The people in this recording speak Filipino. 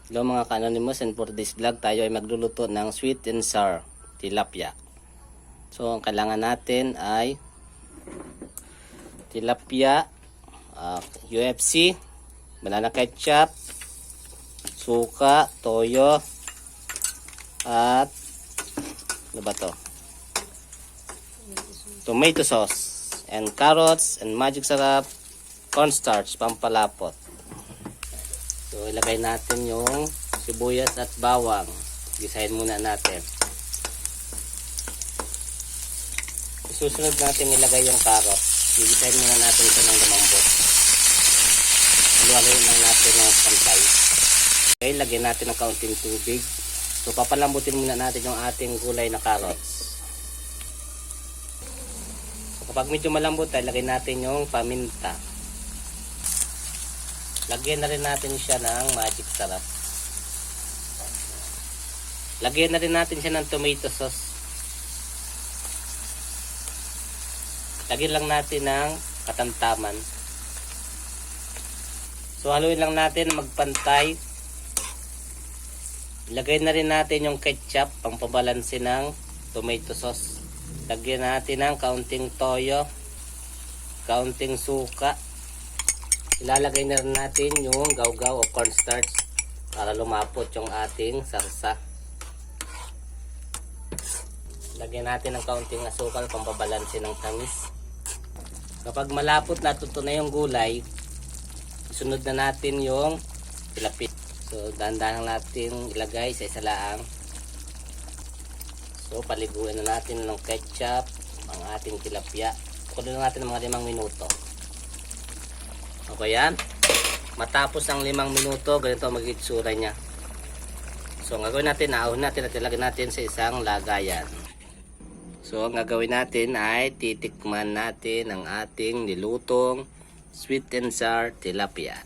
Hello mga ka-anonymous, and for this vlog tayo ay magluluto ng sweet and sour tilapia. So ang kailangan natin ay tilapia, UFC, banana ketchup, suka, toyo, at ano ba to? Tomato sauce, and carrots, and magic sarap, cornstarch, pampalapot. So ilagay natin yung sibuyas at bawang. Gisahin muna natin. Susunod natin ilagay yung carrots. Gisahin muna natin ito ng lumambot. Haluin lang natin ng pantay. Okay, lagyan natin ng kaunting tubig. So papalambutin muna natin yung ating gulay na carrots. So kapag medyo malambot ay lagay natin yung paminta. Lagyan na rin natin siya ng magic sarap. Lagyan na rin natin siya ng tomato sauce. Lagyan lang natin ng katamtaman. So haluin lang natin magpantay. Lagyan na rin natin yung ketchup pang pabalanse ng tomato sauce. Lagyan natin ng kaunting toyo, kaunting suka. Ilalagay na rin natin yung gawgaw o cornstarch para lumapot yung ating sarsa. Lagyan natin ng kaunting asukal pang pabalanse ng tamis. Kapag malapot na tuto na yung gulay, sunod na natin yung tilapia. So dahan-dahan natin ilagay sa isa laang. So paliguan na natin ng ketchup ang ating tilapia. Kunin na natin ng mga 5 minuto. Okay yan. Matapos ang 5 minuto, ganito ang magiging itsura niya. So ang gagawin natin, naahon natin at ilagay natin sa isang lagayan. So ang gagawin natin ay titikman natin ang ating nilutong sweet and sour tilapia.